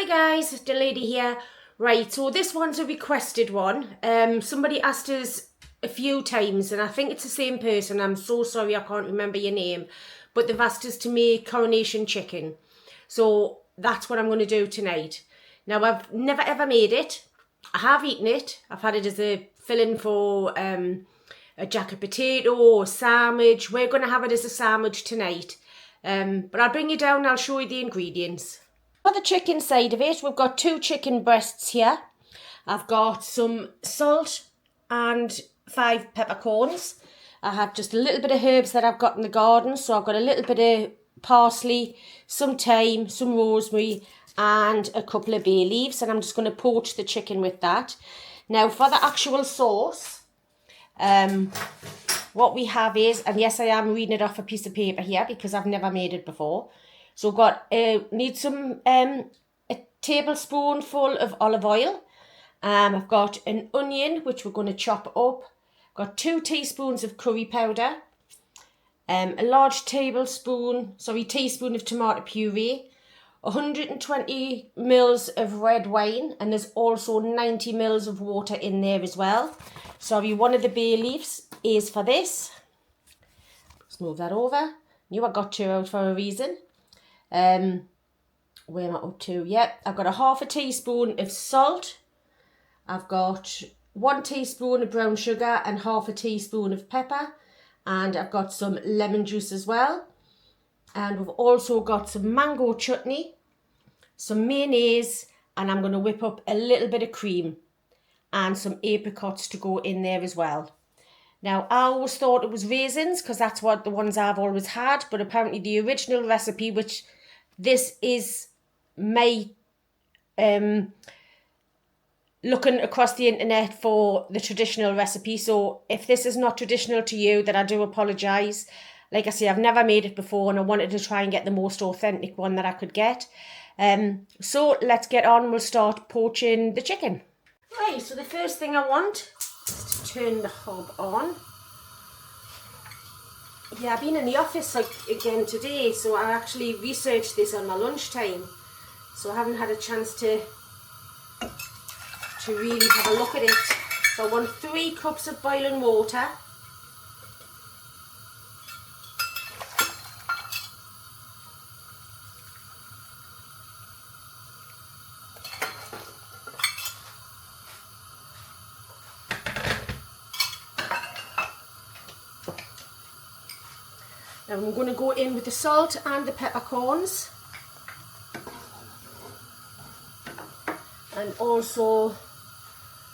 guys, the lady here. Right, so this one's a requested one. Somebody asked us a few times, and I think it's the same person. I'm so sorry I can't remember your name, but they've asked us to make Coronation chicken. So that's what I'm going to do tonight. Now, I've never ever made it. I have eaten it. I've had it as a filling for a jacket potato or sandwich. We're going to have it as a sandwich tonight. But I'll bring you down and I'll show you the ingredients. For the chicken side of it, we've got 2 chicken breasts here. I've got some salt and 5 peppercorns. I have just a little bit of herbs that I've got in the garden. So I've got a little bit of parsley, some thyme, some rosemary and a couple of bay leaves. And I'm just going to poach the chicken with that. Now for the actual sauce, what we have is, and yes, I am reading it off a piece of paper here because I've never made it before. So I've got, need some, a tablespoonful of olive oil. I've got an onion, which we're going to chop up. Got 2 teaspoons of curry powder. A large teaspoon of tomato puree. 120 mils of red wine. And there's also 90 mils of water in there as well. Sorry, one of the bay leaves is for this. Let's move that over. Knew I got 2 out for a reason. Where am I up to? Yep, I've got a half a teaspoon of salt. I've got 1 teaspoon of brown sugar and half a teaspoon of pepper. And I've got some lemon juice as well. And we've also got some mango chutney, some mayonnaise, and I'm going to whip up a little bit of cream and some apricots to go in there as well. Now, I always thought it was raisins because that's what the ones I've always had, but apparently the original recipe, which this is my looking across the internet for the traditional recipe. So if this is not traditional to you, then I do apologise. Like I say, I've never made it before and I wanted to try and get the most authentic one that I could get. So let's get on. We'll start poaching the chicken. Right, so the first thing I want is to turn the hob on. Yeah, I've been in the office again today, so I actually researched this on my lunchtime. So I haven't had a chance to really have a look at it. So I want 3 cups of boiling water. Now I'm going to go in with the salt and the peppercorns. And also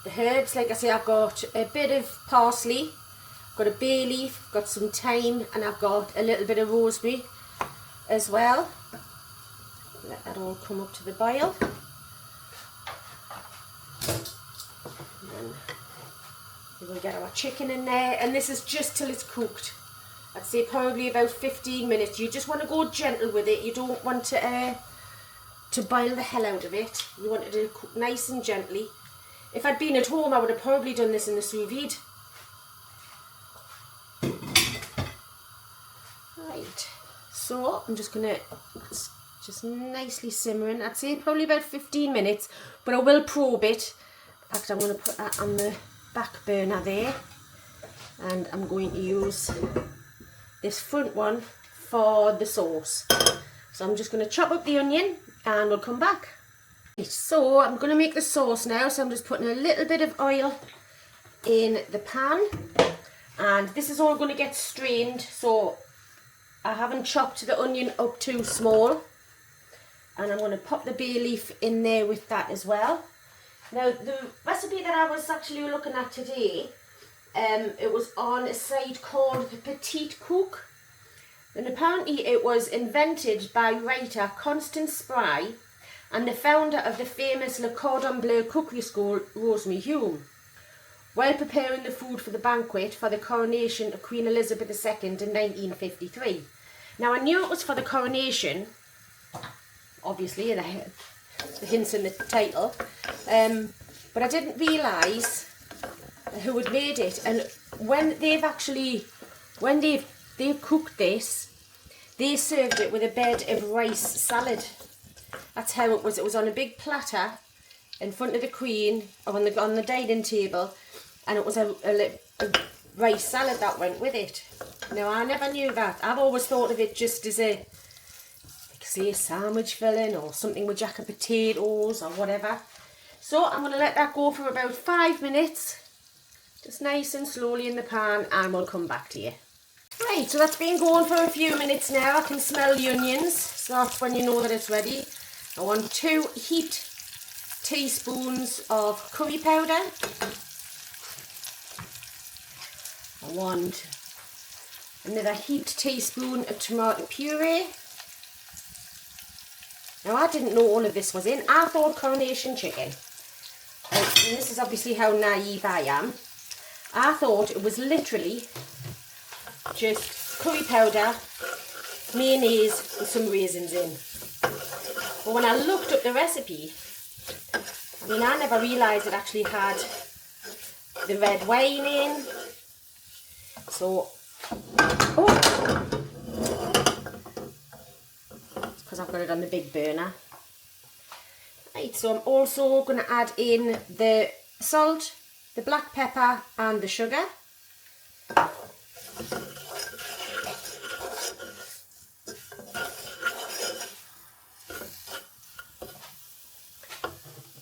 the herbs. Like I say, I've got a bit of parsley, I've got a bay leaf, got some thyme, and I've got a little bit of rosemary as well. Let that all come up to the boil. And then we will get our chicken in there, and this is just till it's cooked. I'd say probably about 15 minutes. You just want to go gentle with it. You don't want to boil the hell out of it. You want it to cook nice and gently. If I'd been at home, I would have probably done this in the sous vide. Right, so I'm just going to just nicely simmering. I'd say probably about 15 minutes, but I will probe it. In fact, I'm going to put that on the back burner there. And I'm going to use this front one for the sauce. So I'm just going to chop up the onion and we'll come back. So I'm going to make the sauce now. So I'm just putting a little bit of oil in the pan. And this is all going to get strained. So I haven't chopped the onion up too small. And I'm going to pop the bay leaf in there with that as well. Now the recipe that I was actually looking at today, it was on a site called the Petite Cook, and apparently it was invented by writer Constance Spry and the founder of the famous Le Cordon Bleu cookery school, Rosemary Hume, while preparing the food for the banquet for the coronation of Queen Elizabeth II in 1953. Now I knew it was for the coronation, obviously the hints in the title, but I didn't realise who had made it. And when they've cooked this, they served it with a bed of rice salad. That's how it was. It was on a big platter in front of the Queen, or on the dining table, and it was a rice salad that went with it. Now, I never knew that. I've always thought of it just as a, like say, a sandwich filling or something with jacket potatoes or whatever. So I'm going to let that go for about 5 minutes, just nice and slowly in the pan, and we'll come back to you. Right, so that's been going for a few minutes now. I can smell the onions, so that's when you know that it's ready. I want 2 heaped teaspoons of curry powder. I want another heaped teaspoon of tomato puree. Now, I didn't know all of this was in. I thought Coronation chicken, and this is obviously how naive I am, I thought it was literally just curry powder, mayonnaise and some raisins in. But when I looked up the recipe, I mean, I never realised it actually had the red wine in. So, because I've got it on the big burner. Right, so I'm also going to add in the salt, the black pepper and the sugar.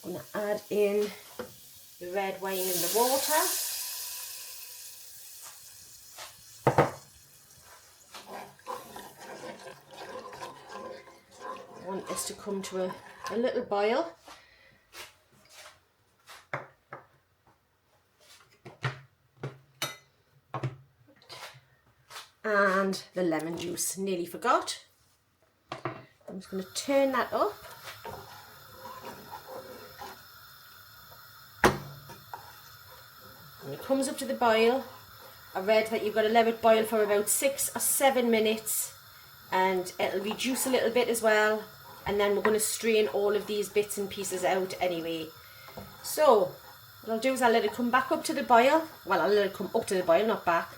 I'm going to add in the red wine in the water. I want this to come to a little boil. And the lemon juice, nearly forgot. I'm just going to turn that up. When it comes up to the boil, I read that you've got to let it boil for about 6 or 7 minutes, and it'll reduce a little bit as well, and then we're going to strain all of these bits and pieces out anyway. So what I'll do is I'll let it come back up to the boil. Well, I'll let it come up to the boil, not back.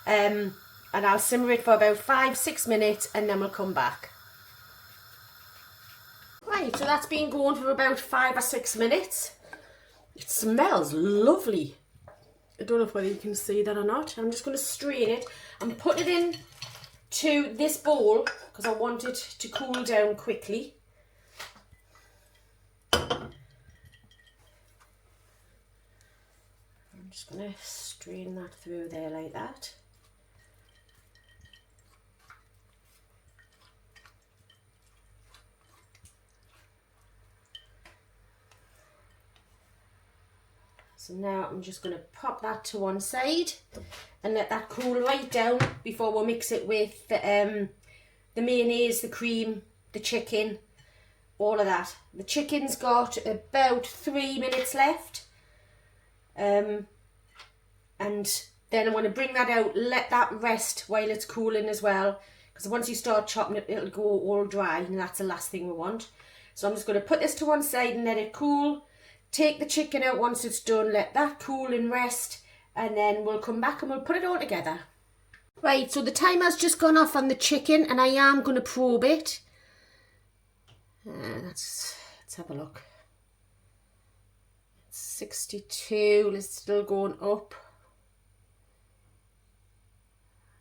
And I'll simmer it for about 5-6 minutes, and then we'll come back. Right, so that's been going for about 5 or 6 minutes. It smells lovely. I don't know whether you can see that or not. I'm just going to strain it and put it in to this bowl because I want it to cool down quickly. I'm just going to strain that through there like that. So now I'm just going to pop that to one side and let that cool right down before we'll mix it with the mayonnaise, the cream, the chicken, all of that. The chicken's got about 3 minutes left. And then I'm going to bring that out, let that rest while it's cooling as well. Because once you start chopping it, it'll go all dry, and that's the last thing we want. So I'm just going to put this to one side and let it cool. Take the chicken out once it's done, let that cool and rest, and then we'll come back and we'll put it all together. Right, so the timer's just gone off on the chicken, and I am going to probe it. Let's have a look. It's 62, it's still going up.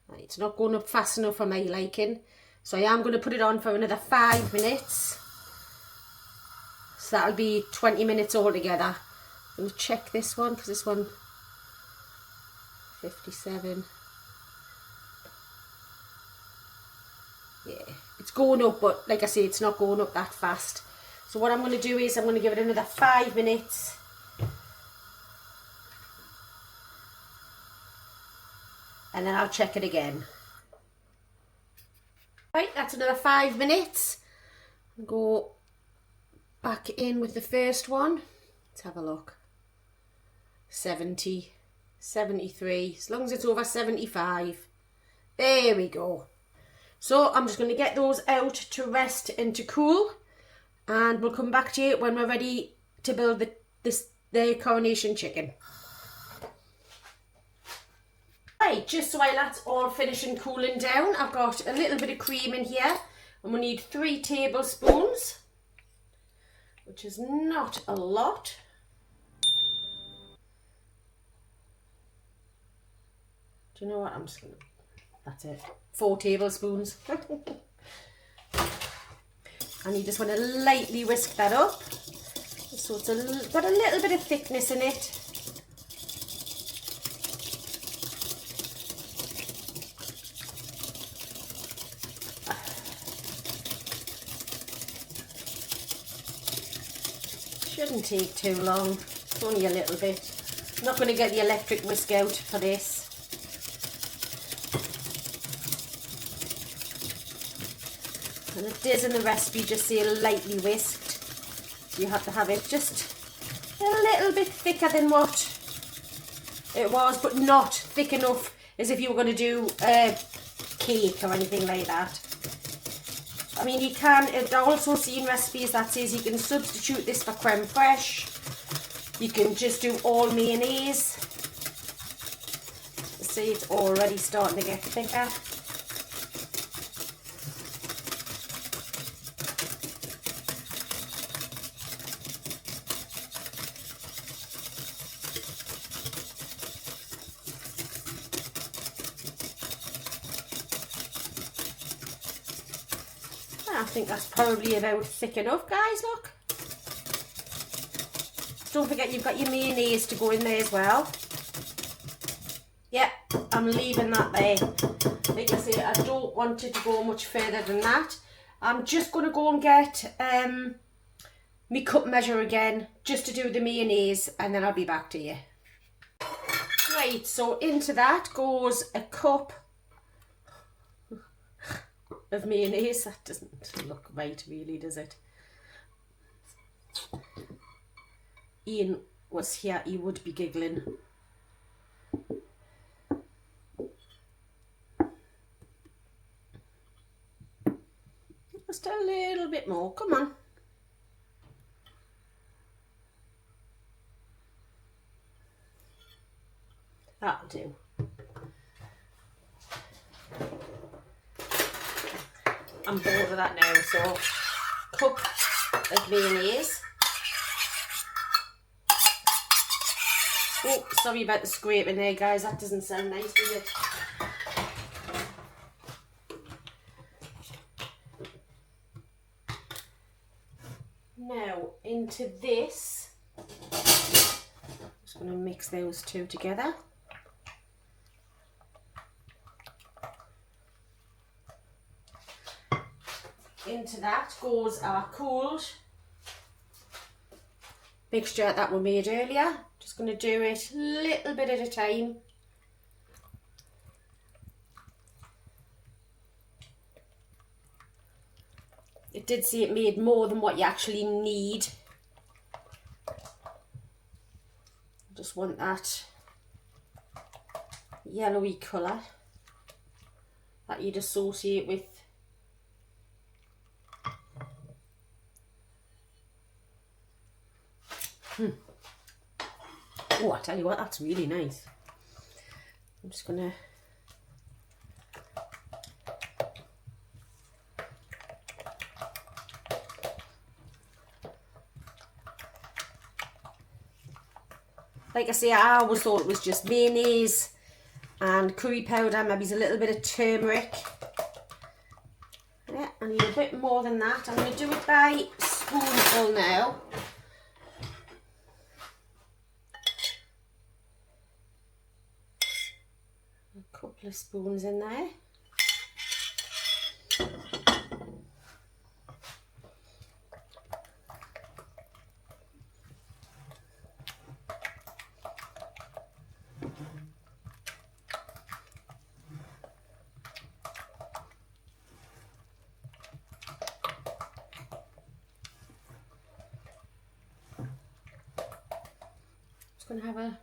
Right, it's not going up fast enough for my liking, so I am going to put it on for another 5 minutes. So that'll be 20 minutes altogether. I'm going to check this one because this one 57. Yeah, it's going up, but like I say, it's not going up that fast. So what I'm going to do is I'm going to give it another 5 minutes. And then I'll check it again. Right, that's another 5 minutes. Go back in with the first one. Let's have a look. 70, 73, as long as it's over 75. There we go. So I'm just going to get those out to rest and to cool, and we'll come back to you when we're ready to build the Coronation chicken. Right, just while that's all finishing cooling down, I've got a little bit of cream in here, and we need 3 tablespoons. which is not a lot. Do you know what? I'm just gonna, that's it. 4 tablespoons. And you just want to lightly whisk that up. So it's got a little bit of thickness in it. Shouldn't take too long. It's only a little bit. I'm not going to get the electric whisk out for this. And it does in the recipe just say lightly whisked. So you have to have it just a little bit thicker than what it was, but not thick enough as if you were going to do a cake or anything like that. I mean, you can, I've also seen recipes that says you can substitute this for creme fraiche. You can just do all mayonnaise. See, it's already starting to get thicker. I think that's probably about thick enough, guys, look. Don't forget you've got your mayonnaise to go in there as well. Yeah, I'm leaving that there. Like I say, I don't want it to go much further than that. I'm just going to go and get my cup measure again, just to do the mayonnaise, and then I'll be back to you. Right, so into that goes a cup of mayonnaise. That doesn't look right really, does it? Ian was here, he would be giggling. Just a little bit more, come on. That'll do. I'm bored of that now, so cup of mayonnaise. Oh, sorry about the scraping there, guys. That doesn't sound nice, does it? Now, into this, I'm just going to mix those two together. Into that goes our cooled mixture that we made earlier. Just going to do it a little bit at a time. It did say it made more than what you actually need. Just want that yellowy colour that you'd associate with Oh, I tell you what, that's really nice. I'm just gonna like I say, I always thought it was just mayonnaise and curry powder, maybe a little bit of turmeric. Yeah, I need a bit more than that. I'm going to do it by spoonful now. A couple of spoons in there. Going to have a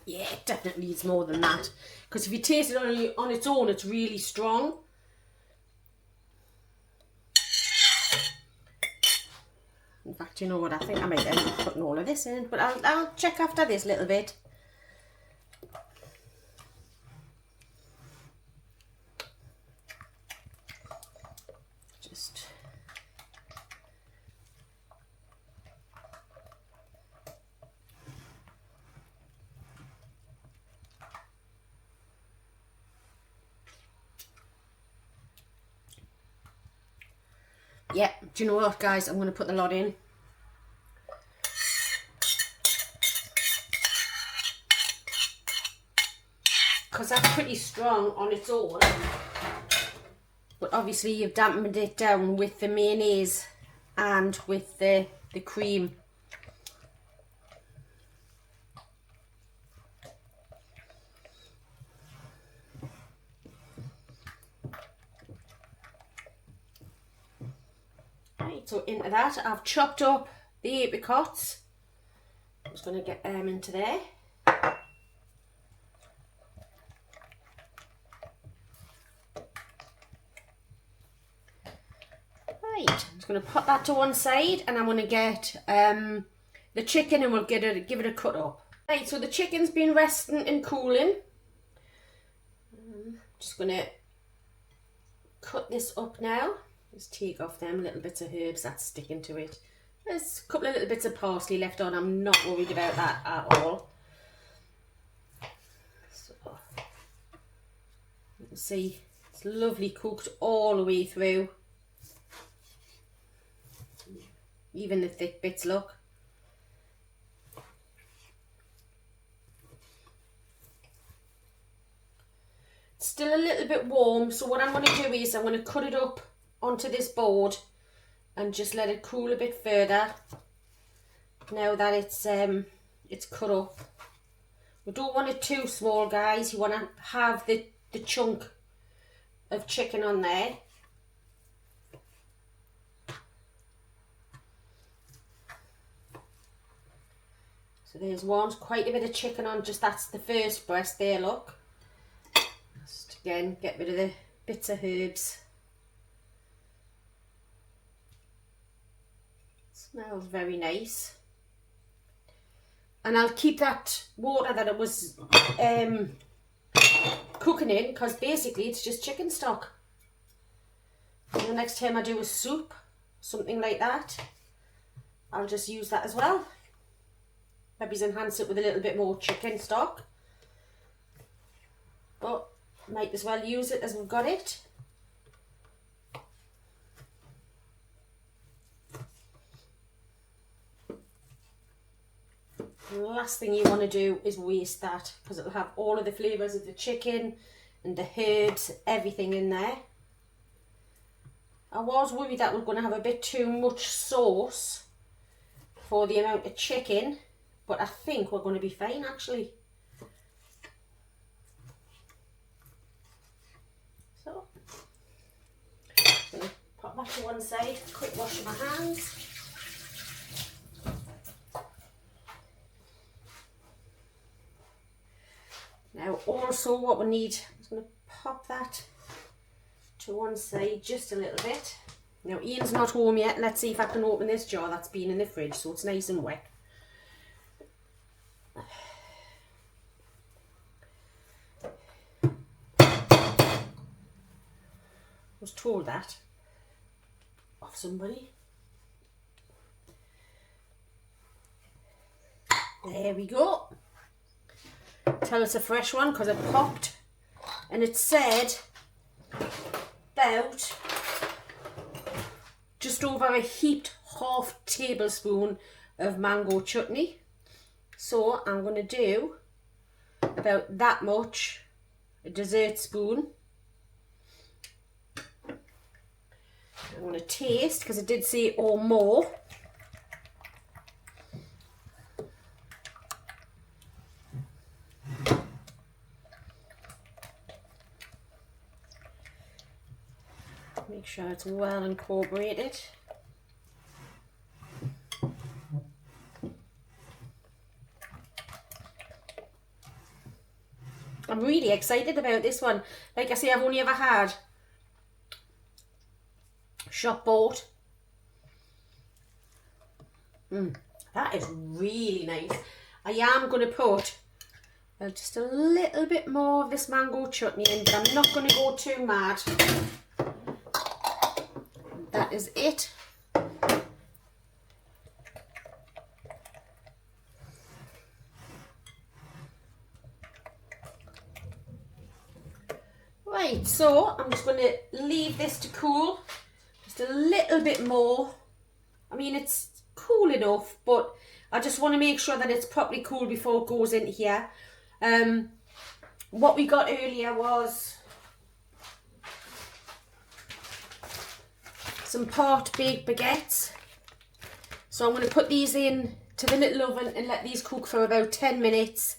yeah, it definitely needs more than that, because if you taste it on its own, it's really strong. In fact, you know what, I think I might end up putting all of this in, but I'll check after this little bit. Yeah, do you know what, guys? I'm going to put the lot in. Because that's pretty strong on its own. But obviously you've dampened it down with the mayonnaise and with the cream. Right, so into that I've chopped up the apricots. I'm just going to get them into there. Right, I'm just going to put that to one side, and I'm going to get the chicken, and we'll give it a cut up. Right, so the chicken's been resting and cooling. Just going to cut this up now. Just take off them little bits of herbs that's sticking to it. There's a couple of little bits of parsley left on. I'm not worried about that at all. So, you can see it's lovely cooked all the way through. Even the thick bits, look. It's still a little bit warm, so what I'm going to do is I'm going to cut it up onto this board and just let it cool a bit further now that it's cut up. We don't want it too small, guys. You want to have the chunk of chicken on there. So there's one, quite a bit of chicken on, just that's the first breast there, look. Just again, get rid of the bits of herbs. Smells very nice. And I'll keep that water that it was cooking in, because basically it's just chicken stock. And the next time I do a soup, something like that, I'll just use that as well. Maybe enhance it with a little bit more chicken stock. But might as well use it as we've got it. And the last thing you want to do is waste that, because it'll have all of the flavours of the chicken and the herbs, everything in there. I was worried that we're going to have a bit too much sauce for the amount of chicken, but I think we're going to be fine actually. So, I'm going to pop that to one side, quick wash of my hands. Now also what we need, I'm just going to pop that to one side just a little bit. Now Ian's not home yet. Let's see if I can open this jar that's been in the fridge so it's nice and wet. I was told that of somebody. There we go. Tell it's a fresh one because it popped, and it said about just over a heaped half tablespoon of mango chutney. So I'm going to do about that much, a dessert spoon. I'm going to taste because it did say or more. Make sure it's well incorporated. I'm really excited about this one. Like I say, I've only ever had shop bought. That is really nice. I am going to put just a little bit more of this mango chutney in, but I'm not going to go too mad. That is it. Right, so I'm just going to leave this to cool just a little bit more. I mean, it's cool enough, but I just want to make sure that it's properly cool before it goes into here. What we got earlier was some part-baked baguettes. So I'm going to put these in to the little oven and let these cook for about 10 minutes.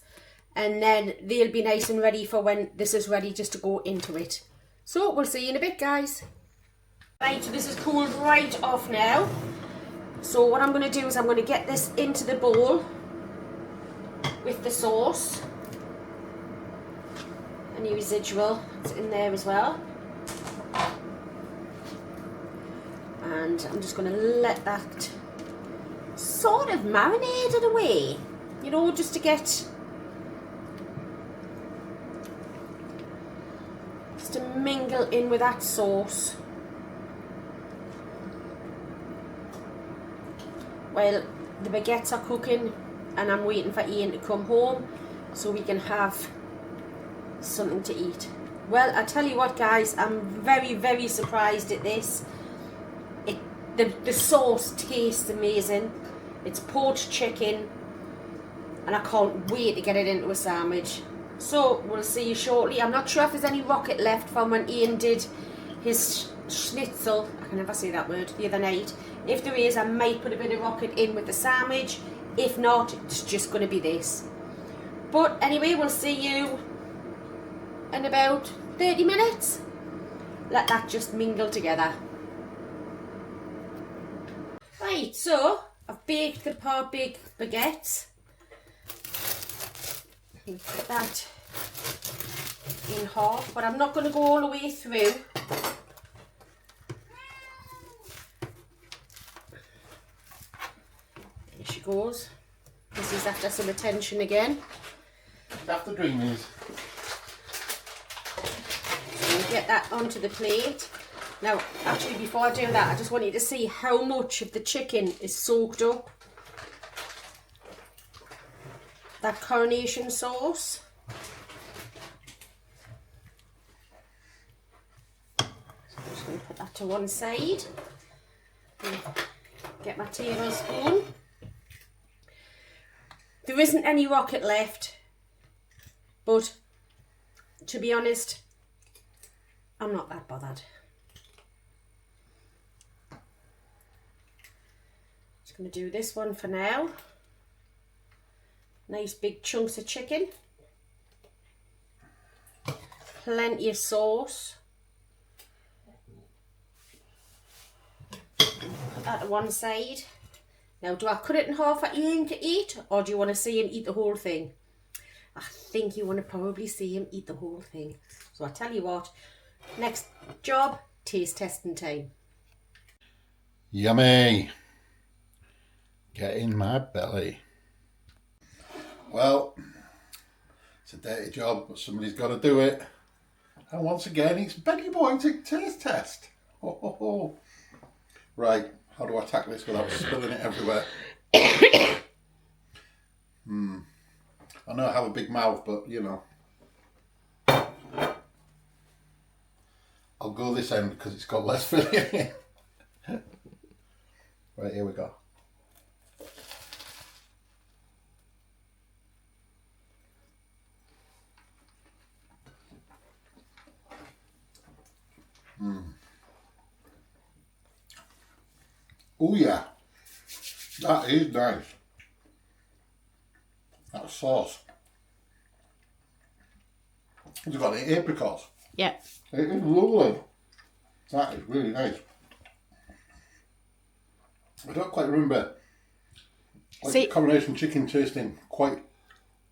And then they'll be nice and ready for when this is ready just to go into it. So we'll see you in a bit, guys. Right, so this is cooled right off now. So what I'm going to do is I'm going to get this into the bowl with the sauce. Any residual, it's in there as well. And I'm just going to let that sort of marinate it away. You know, just to get... to mingle in with that sauce. Well, the baguettes are cooking and I'm waiting for Ian to come home so we can have something to eat. Well, I tell you what, guys, I'm very, very surprised at this. The sauce tastes amazing. It's poached chicken and I can't wait to get it into a sandwich. So we'll see you shortly. I'm not sure if there's any rocket left from when Ian did his schnitzel, I can never say that word, the other night. If there is, I might put a bit of rocket in with the sandwich. If not, it's just going to be this. But anyway, we'll see you in about 30 minutes. Let that just mingle together. Right, so I've baked the part-baked baguettes. Put that in half, but I'm not going to go all the way through. There she goes. This is after some attention again. After dreamies. So we'll get that onto the plate. Now, actually, before I do that, I just want you to see how much of the chicken is soaked up. That Coronation sauce. So I'm just going to put that to one side. Get my tablespoon. There isn't any rocket left, but to be honest, I'm not that bothered. Just going to do this one for now. Nice big chunks of chicken. Plenty of sauce. Put that to one side. Now, do I cut it in half for Ian to eat, or do you want to see him eat the whole thing? I think you want to probably see him eat the whole thing. So I tell you what, next job, taste testing time. Yummy. Get in my belly. Well, it's a dirty job, but somebody's got to do it. And once again, it's Benny Boy to taste test. Ho, ho, ho. Right, how do I tackle this without spilling it everywhere? I know I have a big mouth, but you know. I'll go this end because it's got less filling in. Right, here we go. Oh yeah, that is nice. That sauce. It's got the apricots. Yeah. It is lovely. That is really nice. I don't quite remember Coronation chicken tasting quite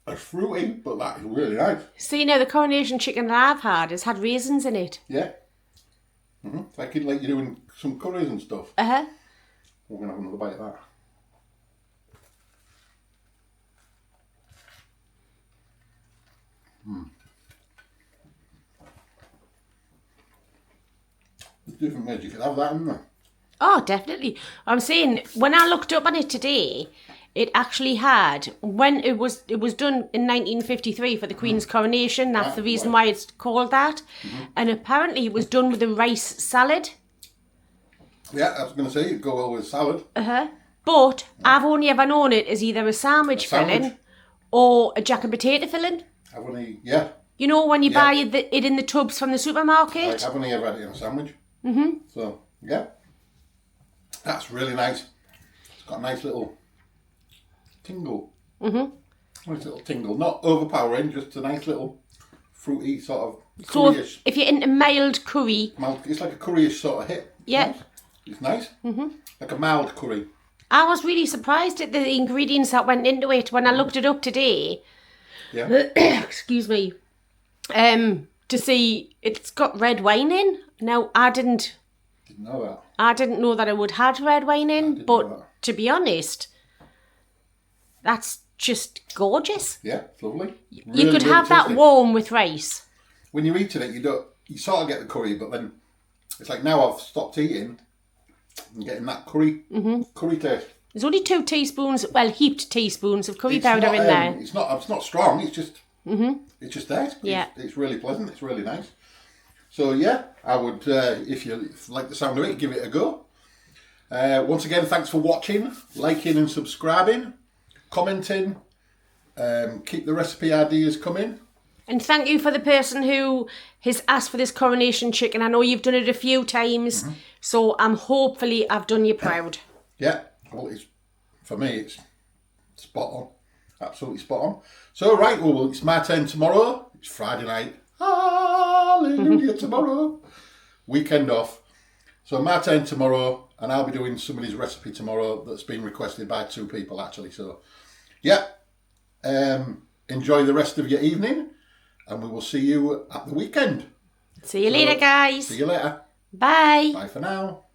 as fruity, but that is really nice. See, now the Coronation chicken that I've had has had raisins in it. Yeah. Like you're doing some curries and stuff. Uh-huh. We're going to have another bite of that. There's different ways you could have that, isn't there? Oh, definitely. I'm saying, when I looked up on it today, it actually had, when it was done in 1953 for the Queen's coronation, that's the reason why it's called that. And apparently it was done with a rice salad. Yeah, I was going to say, it'd go well with salad. But I've only ever known it as either a sandwich filling or a jack and potato filling. I've only, yeah. You know when you buy it in the tubs from the supermarket? I've only ever had it in a sandwich. Mm-hmm. So, yeah. That's really nice. It's got a nice little tingle. Mm-hmm. Nice little tingle. Not overpowering, just a nice little fruity sort of curry-ish. So if you're into mild curry... It's like a curry-ish sort of hit. Yeah. It's nice. Mm-hmm. Like a mild curry. I was really surprised at the ingredients that went into it when I looked it up today. Yeah. Excuse me. To see it's got red wine in. Now, Didn't know that. I didn't know that it would have red wine in, but to be honest, that's just gorgeous. Yeah, it's lovely. You could have that warm with rice. When you're eating it, you sort of get the curry, but then it's like now I've stopped eating, I'm getting that curry taste. There's only 2 teaspoons, well, heaped teaspoons of curry powder in there. It's not strong. It's just it's just there. It's really pleasant. It's really nice. So yeah, I would if you like the sound of it, give it a go. Once again, thanks for watching, liking and subscribing, commenting. Keep the recipe ideas coming. And thank you for the person who has asked for this coronation chicken. I know you've done it a few times, so hopefully I've done you proud. Yeah, well, for me, it's spot on. Absolutely spot on. So, right, well, it's my turn tomorrow. It's Friday night. Hallelujah, tomorrow. Weekend off. So, my turn tomorrow, and I'll be doing somebody's recipe tomorrow that's been requested by 2 people, actually. So, yeah. Enjoy the rest of your evening, and we will see you at the weekend. See you later, guys. See you later. Bye. Bye for now.